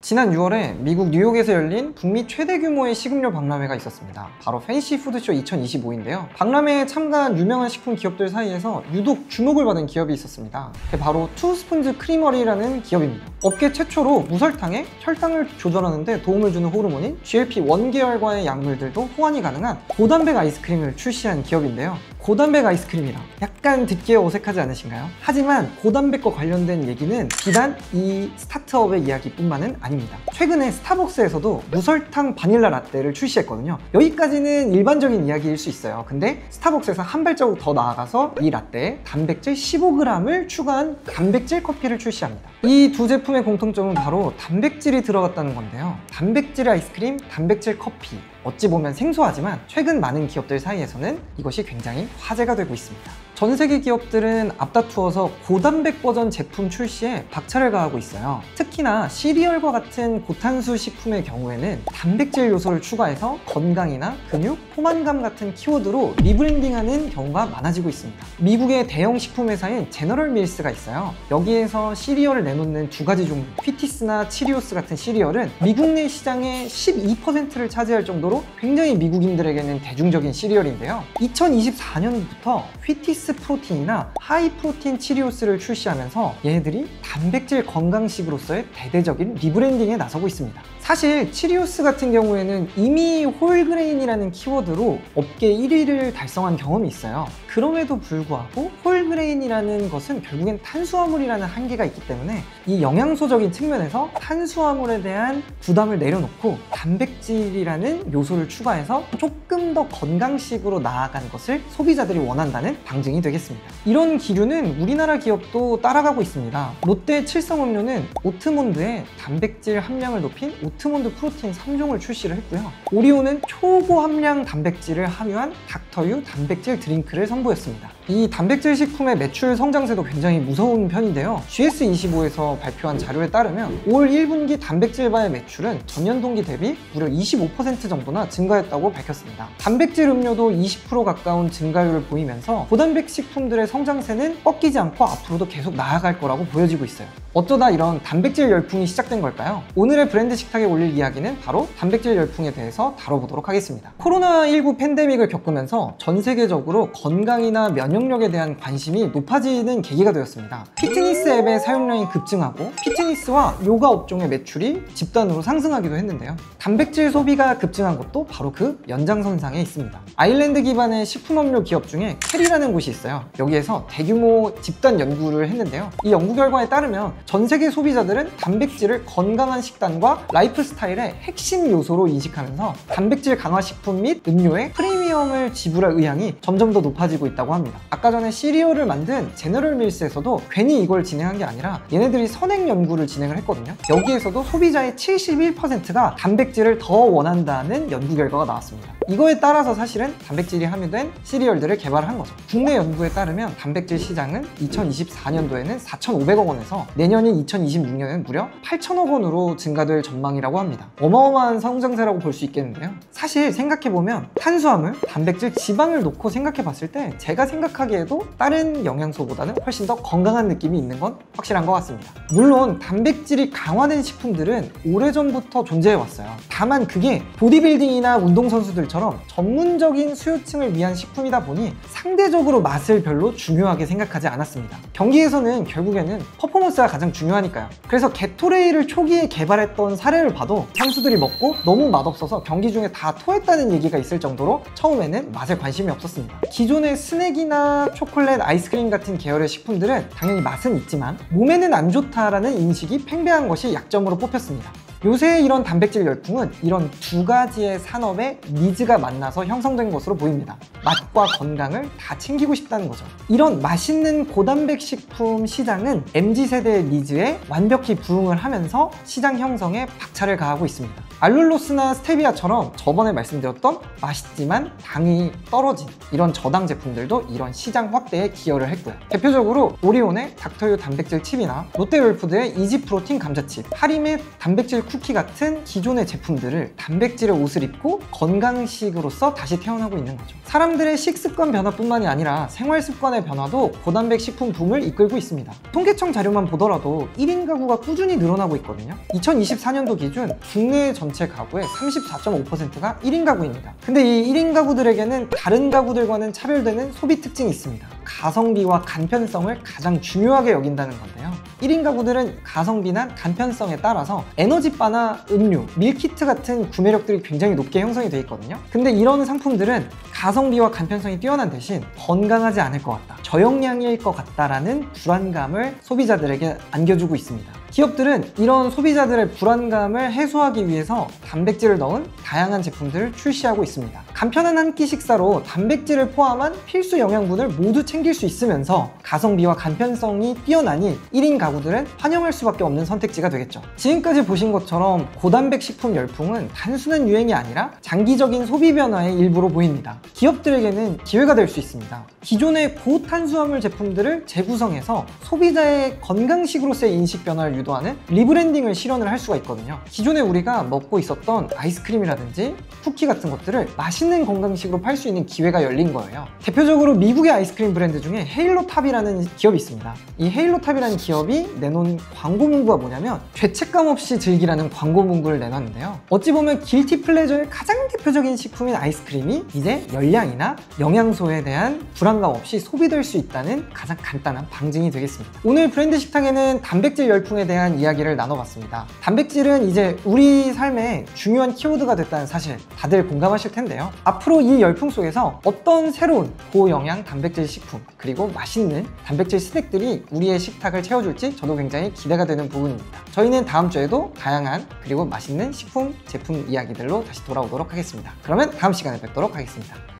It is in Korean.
지난 6월에 미국 뉴욕에서 열린 북미 최대 규모의 식음료 박람회가 있었습니다. 바로 팬시 푸드쇼 2025인데요. 박람회에 참가한 유명한 식품 기업들 사이에서 유독 주목을 받은 기업이 있었습니다. 그게 바로 투스푼즈 크리머리라는 기업입니다. 업계 최초로 무설탕에 혈당을 조절하는데 도움을 주는 호르몬인 GLP-1 계열과의 약물들도 호환이 가능한 고단백 아이스크림을 출시한 기업인데요. 고단백 아이스크림이라 약간 듣기에 어색하지 않으신가요? 하지만 고단백과 관련된 얘기는 비단 이 스타트업의 이야기뿐만은 아닙니다. 최근에 스타벅스에서도 무설탕 바닐라 라떼를 출시했거든요. 여기까지는 일반적인 이야기일 수 있어요. 근데 스타벅스에서 한 발자국 더 나아가서 이 라떼에 단백질 15g을 추가한 단백질 커피를 출시합니다. 이 두 제품의 공통점은 바로 단백질이 들어갔다는 건데요. 단백질 아이스크림, 단백질 커피. 어찌 보면 생소하지만 최근 많은 기업들 사이에서는 이것이 굉장히 화제가 되고 있습니다. 전 세계 기업들은 앞다투어서 고단백 버전 제품 출시에 박차를 가하고 있어요. 특히나 시리얼과 같은 고탄수 식품의 경우에는 단백질 요소를 추가해서 건강이나 근육, 포만감 같은 키워드로 리브랜딩하는 경우가 많아지고 있습니다. 미국의 대형 식품 회사인 제너럴 밀스가 있어요. 여기에서 시리얼을 내놓는 두 가지 종류, 휘티스나 치리오스 같은 시리얼은 미국 내 시장의 12%를 차지할 정도로 굉장히 미국인들에게는 대중적인 시리얼인데요. 2024년부터 휘티스 프로틴이나 하이 프로틴 치리오스를 출시하면서 얘네들이 단백질 건강식으로서의 대대적인 리브랜딩에 나서고 있습니다. 사실 치리오스 같은 경우에는 이미 홀그레인이라는 키워드로 업계 1위를 달성한 경험이 있어요. 그럼에도 불구하고 홀그레인이라는 것은 결국엔 탄수화물이라는 한계가 있기 때문에 이 영양소적인 측면에서 탄수화물에 대한 부담을 내려놓고 단백질이라는 요소를 추가해서 조금 더 건강식으로 나아간 것을 소비자들이 원한다는 방증이 되겠습니다. 이런 기류는 우리나라 기업도 따라가고 있습니다. 롯데 칠성음료는 오트몬드에 단백질 함량을 높인 오트몬드 프로틴 3종을 출시를 했고요. 오리온은 초고 함량 단백질을 함유한 닥터유 단백질 드링크를 선보였습니다. 이 단백질 식품의 매출 성장세도 굉장히 무서운 편인데요. GS25에서 발표한 자료에 따르면 올 1분기 단백질바의 매출은 전년 동기 대비 무려 25% 정도나 증가했다고 밝혔습니다. 단백질 음료도 20% 가까운 증가율을 보이면서 고단백 식품들의 성장세는 꺾이지 않고 앞으로도 계속 나아갈 거라고 보여지고 있어요. 어쩌다 이런 단백질 열풍이 시작된 걸까요? 오늘의 브랜드 식탁에 올릴 이야기는 바로 단백질 열풍에 대해서 다뤄보도록 하겠습니다. 코로나19 팬데믹을 겪으면서 전 세계적으로 건강이나 면역력에 대한 관심이 높아지는 계기가 되었습니다. 피트니스 앱의 사용량이 급증하고 피트니스와 요가 업종의 매출이 집단으로 상승하기도 했는데요. 단백질 소비가 급증한 것도 바로 그 연장선상에 있습니다. 아일랜드 기반의 식품업료 기업 중에 캐리라는 곳이 있어요. 여기에서 대규모 집단 연구를 했는데요. 이 연구 결과에 따르면 전 세계 소비자들은 단백질을 건강한 식단과 라이프 스타일의 핵심 요소로 인식하면서 단백질 강화 식품 및 음료에 프리미엄을 지불할 의향이 점점 더 높아지고 있다고 합니다. 아까 전에 시리얼을 만든 제너럴 밀스에서도 괜히 이걸 진행한 게 아니라 얘네들이 선행 연구를 진행을 했거든요. 여기에서도 소비자의 71%가 단백질을 더 원한다는 연구 결과가 나왔습니다. 이거에 따라서 사실은 단백질이 함유된 시리얼들을 개발한 거죠. 국내 연구에 따르면 단백질 시장은 2024년도에는 4,500억 원에서 내년인 2026년에는 무려 8,000억 원으로 증가될 전망이라고 합니다. 어마어마한 성장세라고 볼 수 있겠는데요. 사실 생각해보면 탄수화물, 단백질, 지방을 놓고 생각해봤을 때 제가 생각하기에도 다른 영양소보다는 훨씬 더 건강한 느낌이 있는 건 확실한 것 같습니다. 물론 단백질이 강화된 식품들은 오래전부터 존재해왔어요. 다만 그게 보디빌딩이나 운동선수들처럼 전문적인 수요층을 위한 식품이다 보니 상대적으로 맛을 별로 중요하게 생각하지 않았습니다. 경기에서는 결국에는 퍼포먼스가 가장 중요하니까요. 그래서 게토레이를 초기에 개발했던 사례를 봐도 선수들이 먹고 너무 맛없어서 경기 중에 다 토했다는 얘기가 있을 정도로 처음에는 맛에 관심이 없었습니다. 기존의 스낵이나 초콜릿, 아이스크림 같은 계열의 식품들은 당연히 맛은 있지만 몸에는 안 좋다라는 인식이 팽배한 것이 약점으로 뽑혔습니다. 요새 이런 단백질 열풍은 이런 두 가지의 산업의 니즈가 만나서 형성된 것으로 보입니다. 맛과 건강을 다 챙기고 싶다는 거죠. 이런 맛있는 고단백 식품 시장은 MZ세대의 니즈에 완벽히 부응을 하면서 시장 형성에 박차를 가하고 있습니다. 알룰로스나 스테비아처럼 저번에 말씀드렸던 맛있지만 당이 떨어진 이런 저당 제품들도 이런 시장 확대에 기여를 했고요. 대표적으로 오리온의 닥터유 단백질 칩이나 롯데웰푸드의 이지 프로틴 감자칩, 하림의 단백질 쿠키 같은 기존의 제품들을 단백질의 옷을 입고 건강식으로서 다시 태어나고 있는 거죠. 사람들의 식습관 변화뿐만이 아니라 생활 습관의 변화도 고단백 식품 붐을 이끌고 있습니다. 통계청 자료만 보더라도 1인 가구가 꾸준히 늘어나고 있거든요. 2024년도 기준 국내 전체 가구의 34.5%가 1인 가구입니다. 근데 이 1인 가구들에게는 다른 가구들과는 차별되는 소비 특징이 있습니다. 가성비와 간편성을 가장 중요하게 여긴다는 건데요. 1인 가구들은 가성비나 간편성에 따라서 에너지바나 음료, 밀키트 같은 구매력들이 굉장히 높게 형성이 되어 있거든요. 근데 이런 상품들은 가성비와 간편성이 뛰어난 대신 건강하지 않을 것 같다, 저영양일 것 같다라는 불안감을 소비자들에게 안겨주고 있습니다. 기업들은 이런 소비자들의 불안감을 해소하기 위해서 단백질을 넣은 다양한 제품들을 출시하고 있습니다. 간편한 한 끼 식사로 단백질을 포함한 필수 영양분을 모두 챙길 수 있으면서 가성비와 간편성이 뛰어나니 1인 가구들은 환영할 수밖에 없는 선택지가 되겠죠. 지금까지 보신 것처럼 고단백 식품 열풍은 단순한 유행이 아니라 장기적인 소비 변화의 일부로 보입니다. 기업들에게는 기회가 될 수 있습니다. 기존의 고탄수화물 제품들을 재구성해서 소비자의 건강식으로서의 인식 변화를 유도하는 리브랜딩을 실현을 할 수가 있거든요. 기존에 우리가 먹고 있었던 아이스크림이라든지 쿠키 같은 것들을 맛있는 건강식으로 팔 수 있는 기회가 열린 거예요. 대표적으로 미국의 아이스크림 브랜드 중에 헤일로탑이라는 기업이 있습니다. 이 헤일로탑이라는 기업이 내놓은 광고 문구가 뭐냐면 죄책감 없이 즐기라는 광고 문구를 내놨는데요. 어찌 보면 길티 플레저의 가장 대표적인 식품인 아이스크림이 이제 열량이나 영양소에 대한 불안감 없이 소비될 수 있다는 가장 간단한 방증이 되겠습니다. 오늘 브랜드 식탁에는 단백질 열풍에 대한 이야기를 나눠봤습니다. 단백질은 이제 우리 삶의 중요한 키워드가 됐다는 사실 다들 공감하실 텐데요. 앞으로 이 열풍 속에서 어떤 새로운 고영양 단백질 식품 그리고 맛있는 단백질 스낵들이 우리의 식탁을 채워줄지 저도 굉장히 기대가 되는 부분입니다. 저희는 다음 주에도 다양한 그리고 맛있는 식품 제품 이야기들로 다시 돌아오도록 하겠습니다. 그러면 다음 시간에 뵙도록 하겠습니다.